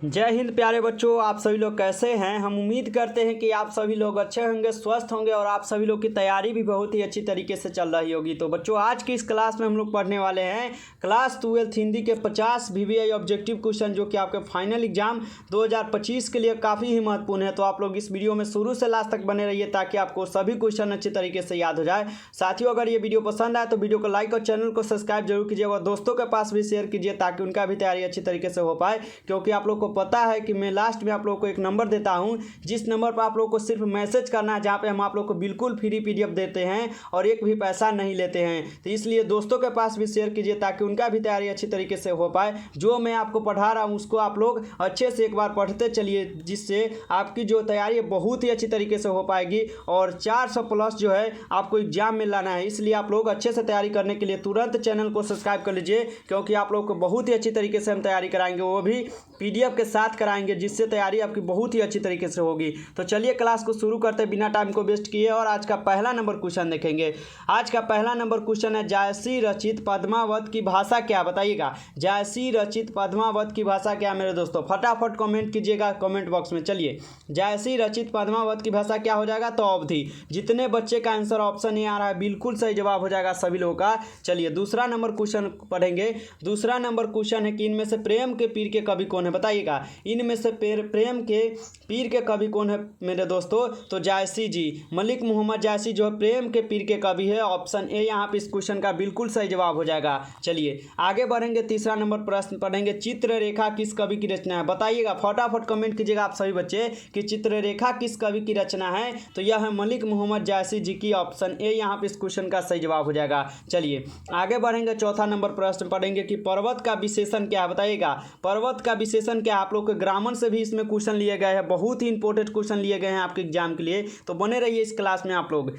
जय हिंद प्यारे बच्चों, आप सभी लोग कैसे हैं। हम उम्मीद करते हैं कि आप सभी लोग अच्छे होंगे, स्वस्थ होंगे और आप सभी लोग की तैयारी भी बहुत ही अच्छी तरीके से चल रही होगी। तो बच्चों, आज की इस क्लास में हम लोग पढ़ने वाले हैं क्लास 12 हिंदी के 50 VVI ऑब्जेक्टिव क्वेश्चन, जो कि आपके फाइनल एग्जाम 2025 के लिए काफ़ी ही महत्वपूर्ण है। तो आप लोग इस वीडियो में शुरू से लास्ट तक बने रहिए ताकि आपको सभी क्वेश्चन अच्छी तरीके से याद हो जाए। साथियों, अगर ये वीडियो पसंद आए तो वीडियो को लाइक और चैनल को सब्सक्राइब जरूर कीजिए और दोस्तों के पास भी शेयर कीजिए ताकि उनका भी तैयारी अच्छी तरीके से हो पाए। क्योंकि आप लोग को पता है कि लास्ट में आप लोगों को एक नंबर देता हूं, जिस नंबर पर आप लोगों को सिर्फ मैसेज करना है, जहां पे हम आप लोगों को बिल्कुल फ्री PDF देते हैं और एक भी पैसा नहीं लेते हैं। तो इसलिए दोस्तों के पास भी शेयर कीजिए ताकि उनका भी तैयारी अच्छी तरीके से हो पाए। जो मैं आपको पढ़ा रहा हूं उसको आप लोग अच्छे से एक बार पढ़ते चलिए, जिससे आपकी जो तैयारी है बहुत ही अच्छी तरीके से हो पाएगी और 400+ जो है आपको एग्जाम में लाना है। इसलिए आप लोग अच्छे से तैयारी करने के लिए तुरंत चैनल को सब्सक्राइब कर लीजिए, क्योंकि आप लोग को बहुत ही अच्छी तरीके से हम तैयारी कराएंगे, वो भी PDF के साथ कराएंगे, जिससे तैयारी आपकी बहुत ही अच्छी तरीके से होगी। तो चलिए क्लास को शुरू करते हैं बिना टाइम को वेस्ट किए और आज का पहला नंबर क्वेश्चन देखेंगे। आज का पहला नंबर क्वेश्चन है, जायसी रचित पद्मावत की भाषा क्या, बताइएगा। जायसी रचित पद्मावत की भाषा क्या मेरे दोस्तों, फटाफट कमेंट कीजिएगा कमेंट बॉक्स में। चलिए, जायसी रचित पद्मावत की भाषा क्या हो जाएगा, तो अवधि। जितने बच्चे का आंसर ऑप्शन ए आ रहा है बिल्कुल सही जवाब हो जाएगा सभी लोगों का। चलिए दूसरा नंबर क्वेश्चन पढ़ेंगे। दूसरा नंबर क्वेश्चन है कि इनमें से प्रेम के पीर के कवि कौन है, बताइएगा। इनमें से प्रेम के पीर के कवि कौन है मेरे दोस्तों, तो जायसी जी, मलिक मोहम्मद जायसी जो है प्रेम के पीर के कवि है। ऑप्शन ए यहाँ पे इस क्वेश्चन का बिल्कुल सही जवाब हो जाएगा। चलिए आगे बढ़ेंगे, तीसरा नंबर प्रश्न पढ़ेंगे। चित्ररेखा किस कवि की रचना है, बताइएगा। फटाफट कमेंट कीजिएगा आप सभी बच्चे कि चित्ररेखा किस कवि की रचना है, तो यह है मलिक मोहम्मद जायसी जी की। ऑप्शन ए यहाँ पे इस क्वेश्चन का सही जवाब हो जाएगा। चलिए आगे बढ़ेंगे, चौथा नंबर प्रश्न पढ़ेंगे कि पर्वत का विशेषण क्या है, बताइएगा। पर्वत का विशेषण क्या है, आप लोग के ग्रामर से भी इसमें क्वेश्चन लिए गए हैं, बहुत ही इंपॉर्टेंट क्वेश्चन लिए गए हैं आपके एग्जाम के लिए, तो बने रहिए इस क्लास में आप लोग।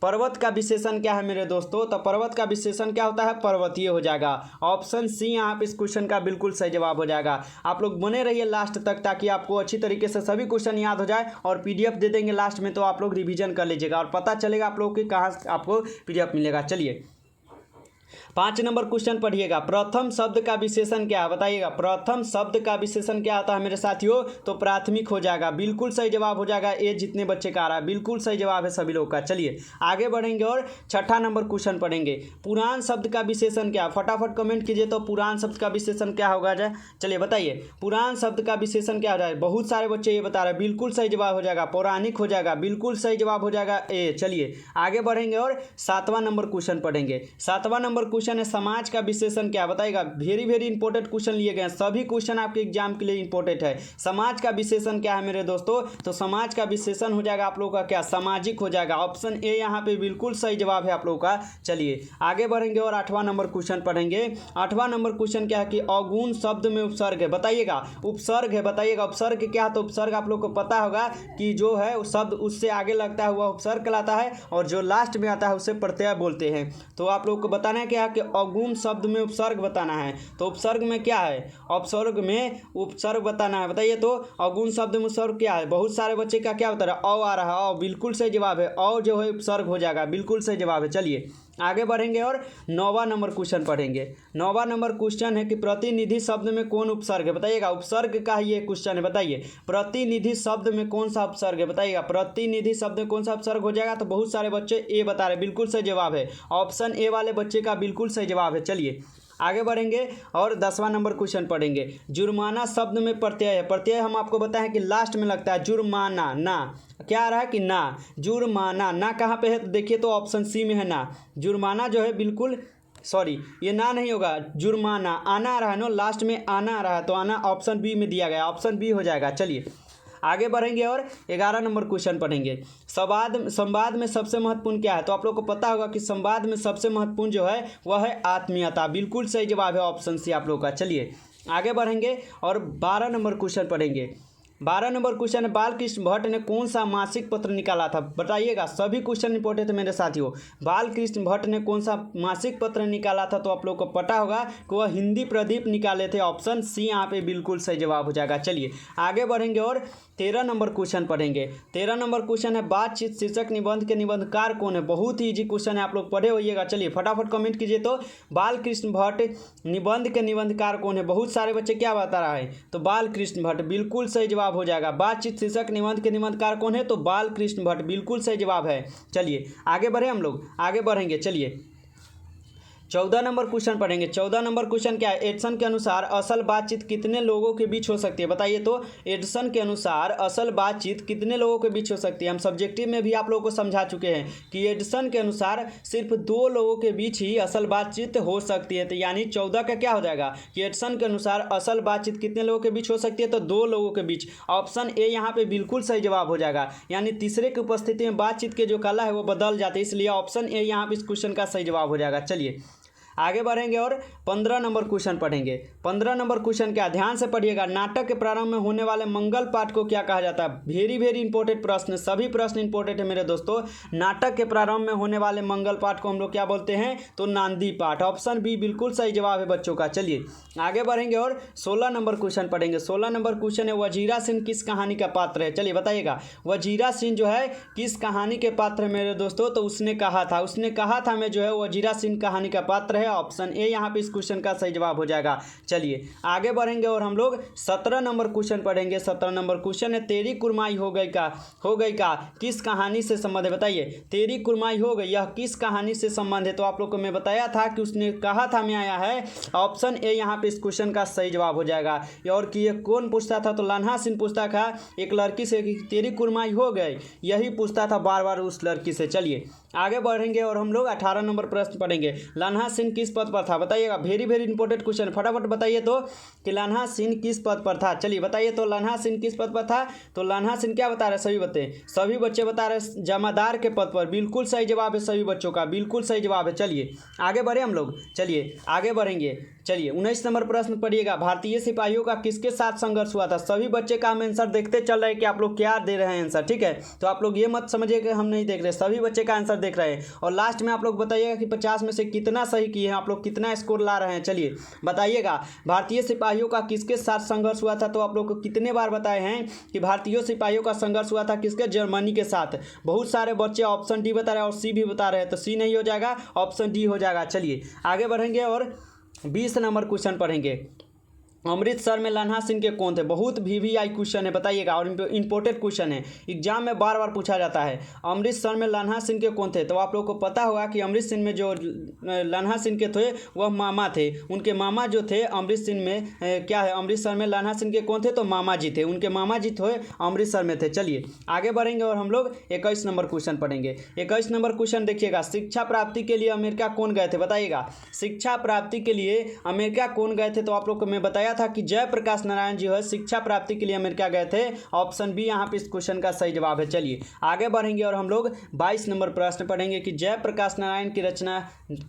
पर्वत का विशेषण क्या है मेरे दोस्तों, तो पर्वत का विशेषण क्या होता है, पर्वतीय हो जाएगा। ऑप्शन सी यहाँ पे इस क्वेश्चन का बिल्कुल सही जवाब हो जाएगा। आप लोग बने रहिए लास्ट तक ताकि आपको अच्छी तरीके से सभी क्वेश्चन याद हो जाए और PDF दे देंगे लास्ट में, तो आप लोग रिवीजन कर लीजिएगा और पता चलेगा आप लोग कि कहाँ आपको PDF मिलेगा। चलिए 5 नंबर क्वेश्चन पढ़िएगा। प्रथम शब्द का विशेषण क्या है, बताइएगा। प्रथम शब्द का विशेषण क्या होता है मेरे साथियों, तो प्राथमिक हो जाएगा। बिल्कुल सही जवाब हो जाएगा। ए जितने बच्चे का आ रहा है बिल्कुल सही जवाब है सभी लोग का। चलिए आगे बढ़ेंगे और छठा नंबर क्वेश्चन पढ़ेंगे। पुराण शब्द का विशेषण क्या, फटाफट कमेंट कीजिए तो पुराण शब्द का विशेषण क्या होगा जाए। चलिए बताइए, पुराण शब्द का विशेषण क्या हो जाए। बहुत सारे बच्चे ये बता रहे हैं, बिल्कुल सही जवाब हो जाएगा। पौराणिक हो जाएगा, बिल्कुल सही जवाब हो जाएगा ए। चलिए आगे बढ़ेंगे और 7वां नंबर क्वेश्चन पढ़ेंगे। 7वां नंबर क्वेश्चन है, समाज का विशेषण क्या, बताइएगा। वेरी इंपॉर्टेंट क्वेश्चन लिए गए हैं, सभी क्वेश्चन आपके एग्जाम के लिए इंपॉर्टेंट है। समाज का विशेषण क्या है मेरे दोस्तों, तो समाज का विशेषण हो जाएगा आप लोगों का क्या, सामाजिक हो जाएगा। ऑप्शन ए यहाँ पे बिल्कुल सही जवाब है आप लोगों का। चलिए आगे बढ़ेंगे और 8वां नंबर क्वेश्चन पढ़ेंगे। 8वां नंबर क्वेश्चन क्या है कि अवगुण शब्द में उपसर्ग है, बताइएगा। उपसर्ग है, बताइएगा। उपसर्ग क्या, तो उपसर्ग आप लोग को पता होगा कि जो है शब्द उससे आगे लगता है वह उपसर्ग कहलाता है और जो लास्ट में आता है उसे प्रत्यय बोलते हैं। तो आप लोग को बताना है क्या कि अवगुण शब्द में उपसर्ग बताना है, तो उपसर्ग में क्या है, उपसर्ग में उपसर्ग बताना है, बताइए। तो अवगुण शब्द में उपसर्ग क्या है, बहुत सारे बच्चे का क्या बता रहा है, अ आ रहा है। अ बिल्कुल सही जवाब है, अ जो है उपसर्ग हो जाएगा, बिल्कुल सही जवाब है। चलिए आगे बढ़ेंगे और 9वां नंबर क्वेश्चन पढ़ेंगे। 9वां नंबर क्वेश्चन है कि प्रतिनिधि शब्द में कौन उपसर्ग है, बताइएगा। उपसर्ग का ये क्वेश्चन है, बताइए। प्रतिनिधि शब्द में कौन सा उपसर्ग है, बताइएगा। प्रतिनिधि शब्द में कौन सा उपसर्ग हो जाएगा, तो बहुत सारे बच्चे ए बता रहे हैं, बिल्कुल सही जवाब है। ऑप्शन ए वाले बच्चे का बिल्कुल सही जवाब है। चलिए आगे बढ़ेंगे और 10वां नंबर क्वेश्चन पढ़ेंगे। जुर्माना शब्द में प्रत्यय है, प्रत्यय हम आपको बताएं कि लास्ट में लगता है। जुर्माना, ना क्या आ रहा है कि ना, जुर्माना। ना कहाँ पे है, तो देखिए तो ऑप्शन सी में है ना। जुर्माना जो है बिल्कुल सॉरी, ये ना नहीं होगा, जुर्माना। आना आ रहा है ना, लास्ट में आना आ रहा है, तो आना ऑप्शन बी में दिया गया, ऑप्शन बी हो जाएगा। चलिए आगे बढ़ेंगे और 11 नंबर क्वेश्चन पढ़ेंगे। संवाद में सबसे महत्वपूर्ण क्या है, तो आप लोग को पता होगा कि संवाद में सबसे महत्वपूर्ण जो है वह है आत्मीयता। बिल्कुल सही जवाब है ऑप्शन सी आप लोग का। चलिए आगे बढ़ेंगे और 12 नंबर क्वेश्चन पढ़ेंगे। 12 नंबर क्वेश्चन है, बालकृष्ण भट्ट ने कौन सा मासिक पत्र निकाला था? बताइएगा, सभी क्वेश्चन इंपॉर्टेंट है मेरे साथियों। बालकृष्ण भट्ट ने कौन सा मासिक पत्र निकाला था? तो आप लोग को पता होगा कि वह हिंदी प्रदीप निकाले थे। ऑप्शन सी यहाँ पे बिल्कुल सही जवाब हो जाएगा। चलिए आगे बढ़ेंगे और 13 नंबर क्वेश्चन पढ़ेंगे। 13 नंबर क्वेश्चन है, बातचीत शीर्षक निबंध के निबंधकार कौन है? बहुत ही इजी क्वेश्चन है, आप लोग पढ़े होइएगा। चलिए फटाफट कमेंट कीजिए तो बालकृष्ण भट्ट निबंध के निबंधकार कौन है? बहुत सारे बच्चे क्या बता रहा है? तो बालकृष्ण भट्ट बिल्कुल सही जवाब हो जाएगा। बातचीत शीर्षक निबंध के निबंधकार कौन है? तो बालकृष्ण भट्ट बिल्कुल सही जवाब है। चलिए आगे बढ़े, हम लोग आगे बढ़ेंगे। चलिए 14 नंबर क्वेश्चन पढ़ेंगे। 14 नंबर क्वेश्चन क्या है? एडिसन के अनुसार असल बातचीत कितने लोगों के बीच हो सकती है? बताइए तो एडिसन के अनुसार असल बातचीत कितने लोगों के बीच हो सकती है? हम सब्जेक्टिव में भी आप लोगों को समझा चुके हैं कि एडिसन के अनुसार सिर्फ 2 लोगों के बीच ही असल बातचीत हो सकती है। तो यानी 14 का क्या हो जाएगा कि एडिसन के अनुसार असल बातचीत कितने लोगों के बीच हो सकती है? तो 2 लोगों के बीच। ऑप्शन ए यहाँ पे बिल्कुल सही जवाब हो जाएगा। यानी तीसरे की उपस्थिति में बातचीत के जो कला है वो बदल जाती है, इसलिए ऑप्शन ए यहाँ पे इस क्वेश्चन का सही जवाब हो जाएगा। चलिए आगे बढ़ेंगे और 15 नंबर क्वेश्चन पढ़ेंगे। 15 नंबर क्वेश्चन क्या? ध्यान से पढ़िएगा। नाटक के प्रारंभ में होने वाले मंगल पाठ को क्या कहा जाता है? वेरी वेरी इंपॉर्टेंट प्रश्न, सभी प्रश्न इंपॉर्टेंट है मेरे दोस्तों। नाटक के प्रारंभ में होने वाले मंगल पाठ को हम लोग क्या बोलते हैं? तो नांदी पाठ। ऑप्शन बी बिल्कुल सही जवाब है बच्चों का। चलिए आगे बढ़ेंगे और 16 नंबर क्वेश्चन पढ़ेंगे। 16 नंबर क्वेश्चन है, वजीरा सिंह किस कहानी का पात्र है? चलिए बताइएगा, वजीरा सिंह जो है किस कहानी के पात्र है मेरे दोस्तों? तो उसने कहा था मैं जो है वजीरा सिंह कहानी का पात्र है। ऑप्शन ए यहाँ पे इस क्वेश्चन का सही जवाब हो जाएगा। चलिए आगे बढ़ेंगे और हम लोग 17 नंबर क्वेश्चन पढ़ेंगे। 17 नंबर क्वेश्चन है, तेरी कुरमाई हो गई का किस कहानी से संबंध है? बताइए, तेरी कुरमाई हो गई यह किस कहानी से संबंध है? तो आप लोग को मैं बताया था कि उसने कहा था मैं आया है। ऑप्शन ए यहाँ पे इस क्वेश्चन का सही जवाब हो जाएगा। और कि ये कौन पूछता था? तो लान्हा सिंह पूछता था एक लड़की से कि तेरी कुरमाई हो गई, यही पूछता था बार बार उस लड़की से। चलिए आगे बढ़ेंगे और हम लोग 18 नंबर प्रश्न पढ़ेंगे। लान्हा सिंह किस पद पर था? बताइएगा, वेरी वेरी इंपॉर्टेंट क्वेश्चन, फटाफट बताइए तो कि लान्हा सिंह किस पद पर था। चलिए बताइए तो लान्हा सिंह किस पद पर था? तो लान्हा सिंह क्या बता रहे? सभी बच्चे बता रहे जमादार के पद पर। बिल्कुल सही जवाब है सभी बच्चों का, बिल्कुल सही जवाब है। चलिए आगे बढ़े हम लोग, चलिए आगे बढ़ेंगे। चलिए 19 नंबर प्रश्न पढ़िएगा। भारतीय सिपाहियों का किसके साथ संघर्ष हुआ था? सभी बच्चे का हम आंसर देखते चल रहे हैं कि आप लोग क्या दे रहे हैं आंसर, ठीक है? तो आप लोग ये मत समझिए कि हम नहीं देख रहे, सभी बच्चे का आंसर देख रहे हैं। और लास्ट में आप लोग बताइएगा कि 50 में से कितना सही किए हैं, आप लोग कितना स्कोर ला रहे हैं। चलिए बताइएगा, भारतीय सिपाहियों का किसके साथ संघर्ष हुआ था? तो आप लोग को कितने बार बताए हैं कि भारतीय सिपाहियों का संघर्ष हुआ था किसके? जर्मनी के साथ। बहुत सारे बच्चे ऑप्शन डी बता रहे हैं और सी भी बता रहे हैं, तो सी नहीं हो जाएगा, ऑप्शन डी हो जाएगा। चलिए आगे बढ़ेंगे और 20 नंबर क्वेश्चन पढ़ेंगे। अमृतसर में लान्हा सिंह के कौन थे? बहुत वीवीआई क्वेश्चन है, बताइएगा, और इंपॉर्टेंट क्वेश्चन है, एग्जाम में बार बार पूछा जाता है। अमृतसर में लान्हा सिंह के कौन थे? तो आप लोग को पता होगा कि अमृत सिंह में जो लान्हा सिंह के थे वह मामा थे। उनके मामा जो थे अमृत सिंह में क्या है, अमृतसर में लान्हा सिंह के कौन थे? तो मामा जी थे, उनके मामा जी थे अमृतसर में थे। चलिए आगे बढ़ेंगे और हम लोग 21 नंबर क्वेश्चन पढ़ेंगे। 21 नंबर क्वेश्चन देखिएगा, शिक्षा प्राप्ति के लिए अमेरिका कौन गए थे? बताइएगा, शिक्षा प्राप्ति के लिए अमेरिका कौन गए थे? तो आप लोग को मैं बताया था कि जयप्रकाश नारायण जी है शिक्षा प्राप्ति के लिए अमेरिका गए थे। ऑप्शन बी यहाँ पे इस क्वेश्चन का सही जवाब है। चलिए आगे बढ़ेंगे और हम लोग 22 नंबर प्रश्न पढ़ेंगे कि जयप्रकाश नारायण की रचना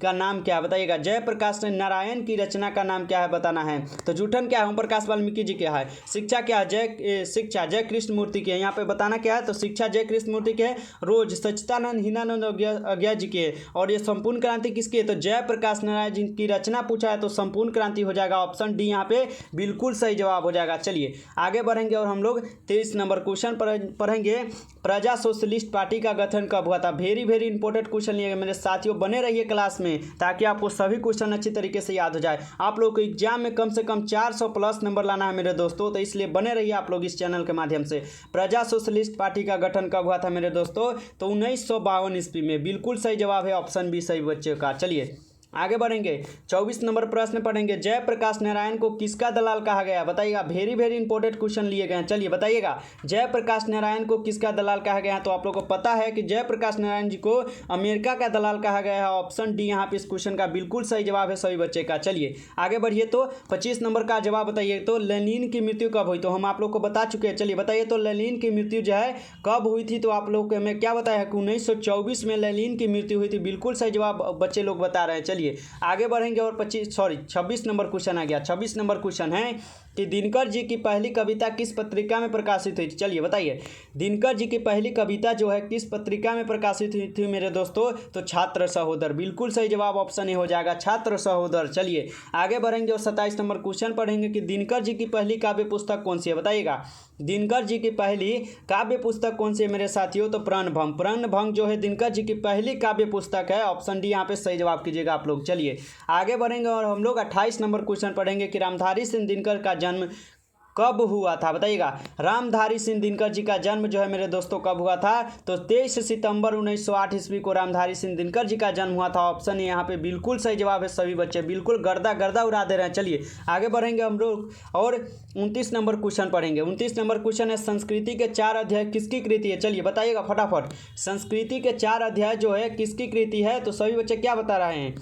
का नाम क्या है? बताइएगा, जयप्रकाश नारायण की रचना का नाम क्या है बताना है। तो जूठन क्या है? ओम प्रकाश वाल्मीकि जी क्या है। शिक्षा क्या है? शिक्षा जय कृष्ण मूर्ति की है। यहाँ पे बताना क्या है? तो शिक्षा जय कृष्ण मूर्ति के है। रोज सच्चिदानंद हीनानंद अज्ञा जी के। और ये संपूर्ण क्रांति किसकी है? तो जयप्रकाश नारायण जी की रचना पूछा है, तो संपूर्ण क्रांति हो जाएगा। ऑप्शन डी यहाँ पे बिल्कुल सही जवाब हो जाएगा। चलिए आगे बढ़ेंगे और हम लोग 23 नंबर क्वेश्चन पढ़ेंगे। प्रजा सोशलिस्ट पार्टी का गठन कब हुआ था? वेरी वेरी इंपॉर्टेंट क्वेश्चन लिए मेरे साथियों, बने रहिए क्लास में ताकि आपको सभी क्वेश्चन अच्छी तरीके से याद हो जाए। आप लोग को एग्जाम में कम से कम 400 प्लस नंबर लाना है मेरे दोस्तों, तो इसलिए बने रहिए आप लोग इस चैनल के माध्यम से। प्रजा सोशलिस्ट पार्टी का गठन कब हुआ था मेरे दोस्तों? तो 1952 ईस्वी में। बिल्कुल सही जवाब है, ऑप्शन बी सही बच्चे का। चलिए आगे बढ़ेंगे, 24 नंबर प्रश्न पढ़ेंगे। जयप्रकाश नारायण को किसका दलाल कहा गया? बताइएगा, वेरी वेरी इंपॉर्टेंट क्वेश्चन लिए गए हैं। चलिए बताइएगा, जयप्रकाश नारायण को किसका दलाल कहा गया है? तो आप लोग को पता है कि जयप्रकाश नारायण जी को अमेरिका का दलाल कहा गया है। ऑप्शन डी यहाँ पे इस क्वेश्चन का बिल्कुल सही जवाब है सभी बच्चे का। चलिए आगे बढ़िए, तो 25 नंबर का जवाब बताइए। तो लेनिन की मृत्यु कब हुई? तो हम आप लोग को बता चुके हैं। चलिए बताइए तो लेनिन की मृत्यु जो है कब हुई थी? तो आप लोग को मैं क्या बताया कि 1924 में लेनिन की मृत्यु हुई थी। बिल्कुल सही जवाब बच्चे लोग बता रहे हैं। चलिए आगे बढ़ेंगे और 26 नंबर क्वेश्चन आ गया। 26 नंबर क्वेश्चन है कि दिनकर जी की पहली कविता किस पत्रिका में प्रकाशित हुई थी? चलिए बताइए, दिनकर जी की पहली कविता जो है किस पत्रिका में प्रकाशित हुई थी मेरे दोस्तों? तो छात्र सहोदर। बिल्कुल सही जवाब ऑप्शन ए हो जाएगा, छात्र सहोदर। चलिए आगे बढ़ेंगे और 27 नंबर क्वेश्चन पढ़ेंगे कि दिनकर जी की पहली काव्य पुस्तक कौन सी है? बताइएगा, दिनकर जी की पहली काव्य पुस्तक कौन सी है मेरे साथियों? तो प्रणभंग। प्रणभंग जो है दिनकर जी की पहली काव्य पुस्तक है। ऑप्शन डी यहाँ पे सही जवाब कीजिएगा आप लोग। चलिए आगे बढ़ेंगे और हम लोग 28 नंबर क्वेश्चन पढ़ेंगे कि रामधारी सिंह दिनकर का जन्म कब हुआ था? बताइएगा, रामधारी सिंह दिनकर जी का जन्म जो है मेरे दोस्तों कब हुआ था? तो 23 सितंबर 1908 ईस्वी को रामधारी सिंह दिनकर जी का जन्म हुआ था। ऑप्शन यहाँ पे बिल्कुल सही जवाब है। सभी बच्चे बिल्कुल गर्दा गर्दा उड़ा दे रहे हैं। चलिए आगे बढ़ेंगे हम लोग और 29 नंबर क्वेश्चन पढ़ेंगे। 29 नंबर क्वेश्चन है, संस्कृति के 4 अध्याय किसकी कृति है? चलिए बताइएगा फटाफट, संस्कृति के 4 अध्याय जो है किसकी कृति है? तो सभी बच्चे क्या बता रहे हैं?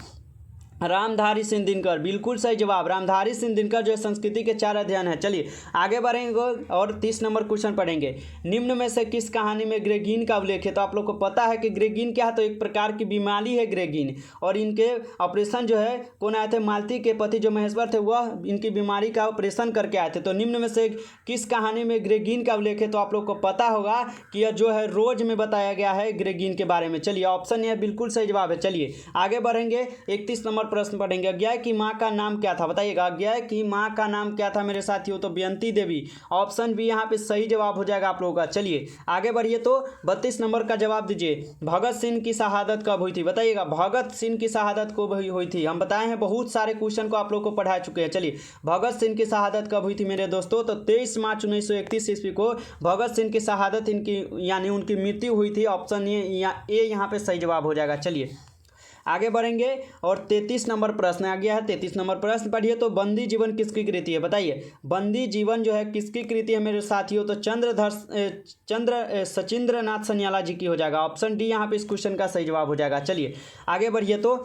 रामधारी सिंह दिनकर। बिल्कुल सही जवाब, रामधारी सिंह दिनकर जो है संस्कृति के 4 अध्ययन है। चलिए आगे बढ़ेंगे और 30 नंबर क्वेश्चन पढ़ेंगे। निम्न में से किस कहानी में ग्रेगिन का उल्लेख है? तो आप लोग को पता है कि ग्रेगिन क्या है? तो एक प्रकार की बीमारी है ग्रेगिन, और इनके ऑपरेशन जो है कौन आए थे? मालती के पति जो महेश्वर थे वह इनकी बीमारी का ऑपरेशन करके आए थे। तो निम्न में से किस कहानी में ग्रेगिन का उल्लेख है? तो आप लोग को पता होगा कि यह जो है रोज में बताया गया है ग्रेगिन के बारे में। चलिए ऑप्शन यह बिल्कुल सही जवाब है। चलिए आगे बढ़ेंगे, 31 नंबर प्रश्न पढ़ेंगे। अज्ञा की माँ का नाम क्या था? बताइएगा, अज्ञा की माँ का नाम क्या था मेरे साथियों? तो बेयंती देवी। ऑप्शन बी यहाँ पे सही जवाब हो जाएगा आप लोगों का। चलिए आगे बढ़िए, तो 32 नंबर का जवाब दीजिए। भगत सिंह की शहादत कब हुई थी? बताइएगा, भगत सिंह की शहादत कब हुई थी? हम बताए हैं बहुत सारे क्वेश्चन को आप लोग को पढ़ा चुके हैं। चलिए भगत सिंह की शहादत कब हुई थी मेरे दोस्तों? तो 23 मार्च 1931 ईस्वी को भगत सिंह की शहादत इनकी यानी उनकी मृत्यु हुई थी। ऑप्शन ए यहाँ पे सही जवाब हो जाएगा। चलिए आगे बढ़ेंगे और 33 नंबर प्रश्न आ गया है। 33 नंबर प्रश्न पढ़िए, तो बंदी जीवन किसकी कृति है? बताइए, बंदी जीवन जो है किसकी कृति है मेरे साथियों? तो सचिंद्र नाथ सनियाला जी की हो जाएगा। ऑप्शन डी यहाँ पे इस क्वेश्चन का सही जवाब हो जाएगा। चलिए आगे बढ़िए, तो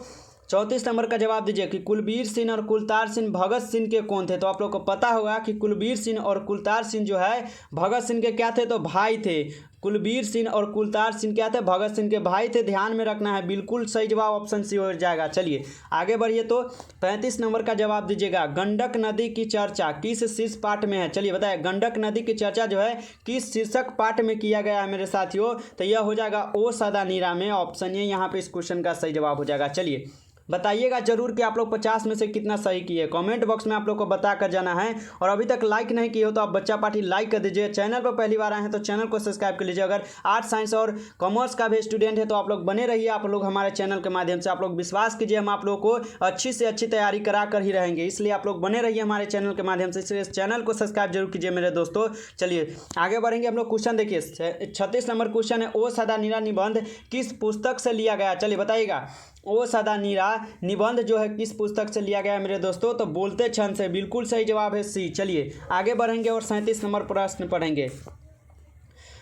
34 नंबर का जवाब दीजिए कि कुलबीर सिंह और कुलतार सिंह भगत सिंह के कौन थे? तो आप लोग को पता होगा कि कुलबीर सिंह और कुलतार सिंह जो है भगत सिंह के क्या थे? तो भाई थे। कुलबीर सिंह और कुलतार सिंह क्या थे? भगत सिंह के भाई थे। ध्यान में रखना है, बिल्कुल सही जवाब ऑप्शन सी हो जाएगा। चलिए आगे बढ़िए, तो 35 नंबर का जवाब दीजिएगा। गंडक नदी की चर्चा किस शीर्ष पाठ में है? चलिए बताएं, गंडक नदी की चर्चा जो है किस शीर्षक पाठ में किया गया है मेरे साथियों? तो यह हो जाएगा ओ सदा नीरा में। ऑप्शन ए यहाँ पे इस क्वेश्चन का सही जवाब हो जाएगा। चलिए बताइएगा जरूर कि आप लोग 50 में से कितना सही किए। कमेंट बॉक्स में आप लोग को बता कर जाना है, और अभी तक लाइक नहीं किए हो तो आप बच्चा पार्टी लाइक कर दीजिए। चैनल पर पहली बार आए हैं तो चैनल को सब्सक्राइब कर लीजिए। अगर आर्ट साइंस और कॉमर्स का भी स्टूडेंट है तो आप लोग बने रहिए। आप लोग हमारे चैनल के माध्यम से आप लोग विश्वास कीजिए, हम आप लोग को अच्छी से अच्छी तैयारी करा कर ही रहेंगे, इसलिए आप लोग बने रहिए हमारे चैनल के माध्यम से। इसलिए चैनल को सब्सक्राइब जरूर कीजिए मेरे दोस्तों। चलिए आगे बढ़ेंगे हम लोग। क्वेश्चन देखिए, 36 नंबर क्वेश्चन है, ओ सदा नीरा निबंध किस पुस्तक से लिया गया? चलिए बताइएगा, ओ सदा नीरा निबंध जो है किस पुस्तक से लिया गया है मेरे दोस्तों? तो बोलते छंद से। बिल्कुल सही जवाब है सी। चलिए आगे बढ़ेंगे और 37 नंबर प्रश्न पढ़ेंगे।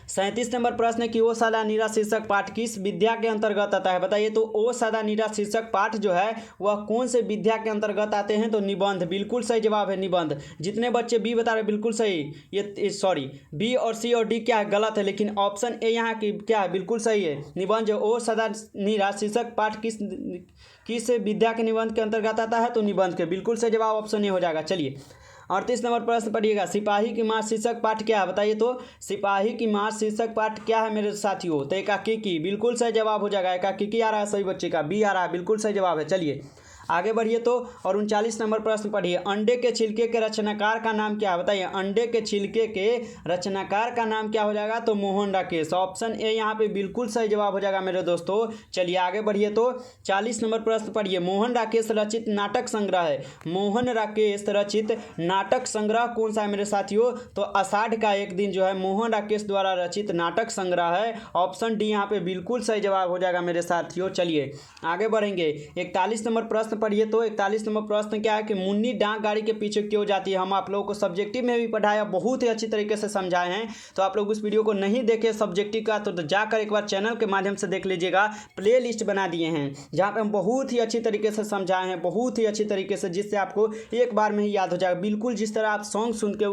37 नंबर प्रश्न है कि ओ सदा नीरा शीर्षक पाठ किस विद्या के अंतर्गत आता है? बताइए, तो ओ सदा नीरा शीर्षक पाठ जो है वह कौन से विद्या के अंतर्गत आते हैं? तो निबंध। बिल्कुल सही जवाब है निबंध। जितने बच्चे बी बता रहे बिल्कुल सही, ये सॉरी बी और सी और डी क्या है? गलत है, लेकिन ऑप्शन ए यहाँ की क्या है? बिल्कुल सही है। निबंध जो ओ सदा नीरा शीर्षक पाठ किस विद्या के निबंध के अंतर्गत आता है? तो निबंध के। बिल्कुल सही जवाब ऑप्शन ए हो जाएगा। चलिए 38 नंबर प्रश्न पढ़िएगा, सिपाही की माँ शीर्षक पाठ क्या है? बताइए, तो सिपाही की माँ शीर्षक पाठ क्या है मेरे साथियों? तो एकाकी। बिल्कुल सही जवाब हो जाएगा। एकाकी आ रहा है सभी बच्चे का, बी आ रहा है, बिल्कुल सही जवाब है। चलिए आगे बढ़िए, तो और 39 नंबर प्रश्न पढ़िए, अंडे के छिलके के रचनाकार का नाम क्या है? बताइए, अंडे के छिलके के रचनाकार का नाम क्या हो जाएगा? तो मोहन राकेश। ऑप्शन ए यहाँ पे बिल्कुल सही जवाब हो जाएगा मेरे दोस्तों। चलिए आगे बढ़िए, तो 40 नंबर प्रश्न पढ़िए, मोहन राकेश रचित नाटक संग्रह है। मोहन राकेश रचित नाटक संग्रह कौन सा है मेरे साथियों? तो आषाढ़ का एक दिन जो है मोहन राकेश द्वारा रचित नाटक संग्रह है। ऑप्शन डी यहाँ पे बिल्कुल सही जवाब हो जाएगा मेरे साथियों। चलिए आगे बढ़ेंगे, 41 नंबर प्रश्न पढ़िए, तो 41 नंबर प्रश्न क्या है कि मुन्नी डाक गाड़ी के पीछे क्यों जाती है? हम आप लोगों को सब्जेक्टिव में भी पढ़ाया, बहुत ही अच्छी तरीके से समझाए हैं। तो आप लोग उस वीडियो को नहीं देखे सब्जेक्टिव का तो जाकर एक बार चैनल के माध्यम से देख लीजिएगा। प्ले लिस्ट बना दिए हैं जहाँ पे हम बहुत ही अच्छी तरीके से समझाए हैं, बहुत ही अच्छी तरीके से, जिससे आपको एक बार में ही याद हो जाएगा। बिल्कुल जिस तरह आप सॉन्ग सुन के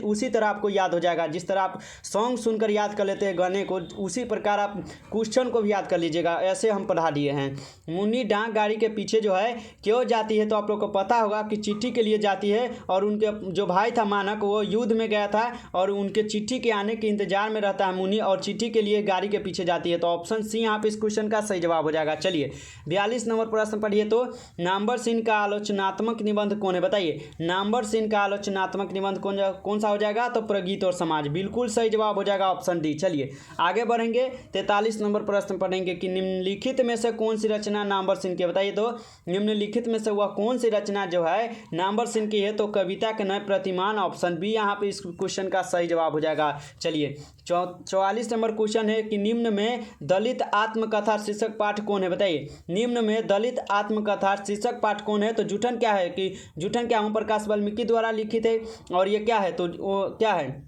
उसी तरह आपको याद हो जाएगा। जिस तरह आप सॉन्ग सुनकर याद कर लेते हैं गाने को, उसी प्रकार आप क्वेश्चन को भी याद कर लीजिएगा। ऐसे हम पढ़ा दिए हैं। मुन्नी डाक गाड़ी के पीछे जो है क्यों जाती है? तो आप लोग को पता होगा कि चिट्ठी के लिए जाती है और उनके जो भाई था मानक वो युद्ध में गया था और उनके चिट्ठी के आने के इंतजार में रहता है मुनि और चिट्ठी के लिए गाड़ी के पीछे जाती है। तो ऑप्शन सी यहाँ पे इस क्वेश्चन का सही जवाब हो जाएगा। चलिए 42 नंबर प्रश्न पढ़िए। तो नाम्बर सीन का आलोचनात्मक निबंध कौन है? बताइए नाम्बर सीन का आलोचनात्मक निबंध कौन सा हो जाएगा? तो प्रगीत और समाज, बिल्कुल सही जवाब हो जाएगा ऑप्शन डी। चलिए आगे बढ़ेंगे। 43 नंबर प्रश्न पढ़ेंगे कि निम्नलिखित में से कौन सी रचना नाम्बर सीन की? बताइए तो निम्नलिखित में से वह कौन सी रचना जो है नाम्बर सीन की है? तो कविता के नए प्रतिमान, ऑप्शन बी यहाँ पे इस क्वेश्चन का सही जवाब हो जाएगा। चलिए 44 नंबर क्वेश्चन है कि निम्न में दलित आत्मकथा शीर्षक पाठ कौन है? बताइए निम्न में दलित आत्मकथा शीर्षक पाठ कौन है? तो जूठन क्या है कि जूठन क्या ओम प्रकाश वाल्मीकि द्वारा लिखित है और ये क्या है? तो वो क्या है?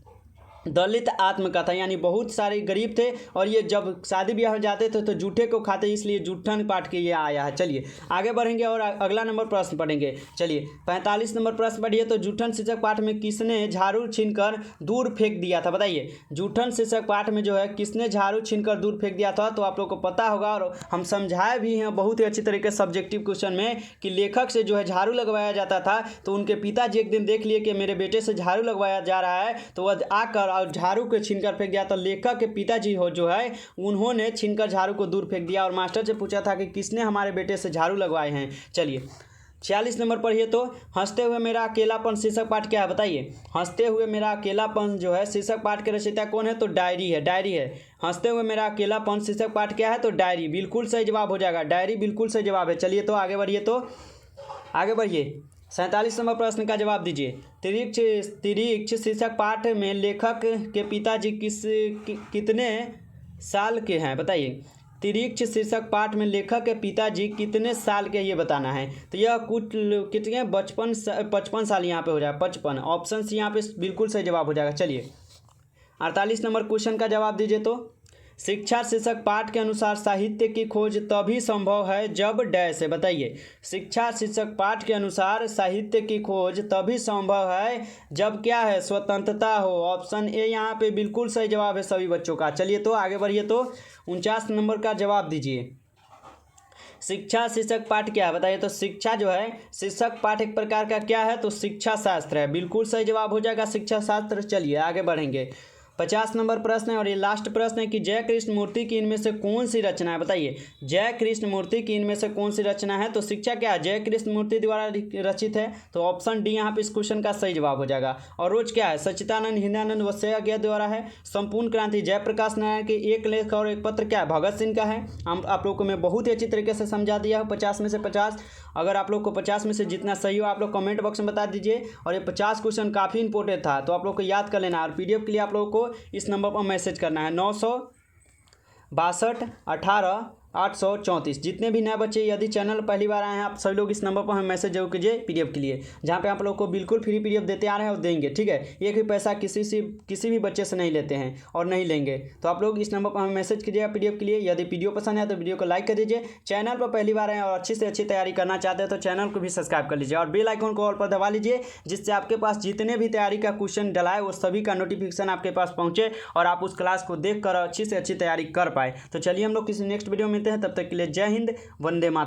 दलित आत्मकथा, यानी बहुत सारे गरीब थे और ये जब शादी ब्याह में जाते थे तो जूठे को खाते, इसलिए जूठन पाठ के ये आया है। चलिए आगे बढ़ेंगे और अगला नंबर प्रश्न पढ़ेंगे। चलिए 45 नंबर प्रश्न पढ़िए। तो जूठन शीर्षक पाठ में किसने झाड़ू छीनकर दूर फेंक दिया था? बताइए जूठन शीर्षक पाठ में जो है किसने झाड़ू छीनकर दूर फेंक दिया था? तो आप लोग को पता होगा और हम समझाए भी हैं बहुत ही अच्छी तरीके से सब्जेक्टिव क्वेश्चन में कि लेखक से जो है झाड़ू लगवाया जाता था तो उनके पिताजी एक दिन देख लिए कि मेरे बेटे से झाड़ू लगवाया जा रहा है तो वह आकर और झाड़ू को छीनकर फेंक दिया। तो लेखक के पिताजी हो जो है उन्होंने छीनकर झाड़ू को दूर फेंक दिया और मास्टर से पूछा था कि किसने हमारे बेटे से झाड़ू लगवाए हैं। चलिए 46 नंबर पढ़िए। तो हंसते हुए मेरा अकेलापन शीर्षक पाठ क्या है? बताइए हंसते हुए मेरा अकेलापन जो है शीर्षक पाठ के रचयिता कौन है? तो डायरी है, डायरी है। हंसते हुए मेरा अकेलापन शीर्षक पाठ क्या है? तो डायरी, बिल्कुल सही जवाब हो जाएगा। डायरी बिल्कुल सही जवाब है। चलिए तो आगे बढ़िए। तो आगे बढ़िए 47 नंबर प्रश्न का जवाब दीजिए। तिरीक्ष शीर्षक पाठ में लेखक के पिताजी कितने साल के हैं? बताइए तिरीक्ष शीर्षक पाठ में लेखक के पिताजी कितने साल के, ये बताना है। तो यह कुछ कितने 55 साल यहाँ पे हो जाएगा, 55। ऑप्शन सी यहाँ पे बिल्कुल सही जवाब हो जाएगा। चलिए 48 नंबर क्वेश्चन का जवाब दीजिए। तो शिक्षा शीर्षक पाठ के अनुसार साहित्य की खोज तभी संभव है जब डैश है। बताइए शिक्षा शीर्षक पाठ के अनुसार साहित्य की खोज तभी संभव है जब क्या है? स्वतंत्रता हो। ऑप्शन ए यहाँ पे बिल्कुल सही जवाब है सभी बच्चों का। चलिए तो आगे बढ़िए। तो 49 नंबर का जवाब दीजिए। शिक्षा शीर्षक पाठ क्या है? बताइए तो शिक्षा जो है शीर्षक पाठ एक प्रकार का क्या है? तो शिक्षा शास्त्र है, बिल्कुल सही जवाब हो जाएगा शिक्षा शास्त्र। चलिए आगे बढ़ेंगे। 50 नंबर प्रश्न है और ये लास्ट प्रश्न है कि जय कृष्ण मूर्ति की इनमें से कौन सी रचना है? बताइए जय कृष्ण मूर्ति की इनमें से कौन सी रचना है? तो शिक्षा क्या है? जय कृष्ण मूर्ति द्वारा रचित है। तो ऑप्शन डी यहाँ पे इस क्वेश्चन का सही जवाब हो जाएगा। और रोज क्या है? सच्चिदानंद हिंदानंद वस्यज्ञ द्वारा है। संपूर्ण क्रांति जयप्रकाश नारायण के एक लेख और एक पत्र क्या है? भगत सिंह का है। हम आप लोग को मैं बहुत ही अच्छी तरीके से समझा दिया हूँ 50 में से 50। अगर आप लोग को 50 में से जितना सही हो आप लोग कमेंट बॉक्स में बता दीजिए। और ये 50 क्वेश्चन काफ़ी इंपॉर्टेंट था तो आप लोग को याद कर लेना है। और पीडीएफ के लिए आप लोगों को इस नंबर पर मैसेज करना है 962 18 834। जितने भी नए बच्चे यदि चैनल पहली बार आए हैं आप सभी लोग इस नंबर पर हमें मैसेज जरूर कीजिए पीडीएफ के लिए, जहाँ पे आप लोग को बिल्कुल फ्री पीडीएफ देते आ रहे हैं और देंगे। ठीक है, एक भी पैसा किसी भी बच्चे से नहीं लेते हैं और नहीं लेंगे। तो आप लोग इस नंबर पर हमें मैसेज कीजिएगा पीडीएफ के लिए। यदि वीडियो पसंद है तो वीडियो को लाइक कर दीजिए। चैनल पर पहली बार आए और अच्छी से अच्छी तैयारी करना चाहते हैं तो चैनल को भी सब्सक्राइब कर लीजिए और बेल आइकन को ऑल पर दबा लीजिए, जिससे आपके पास जितने भी तैयारी का क्वेश्चन डलाए वो सभी का नोटिफिकेशन आपके पास पहुँचे और आप उस क्लास को देख कर अच्छी से अच्छी तैयारी कर पाए। तो चलिए हम लोग किसी नेक्स्ट वीडियो में मिलते हैं, तब तक के लिए जय हिंद, वंदे मातरम।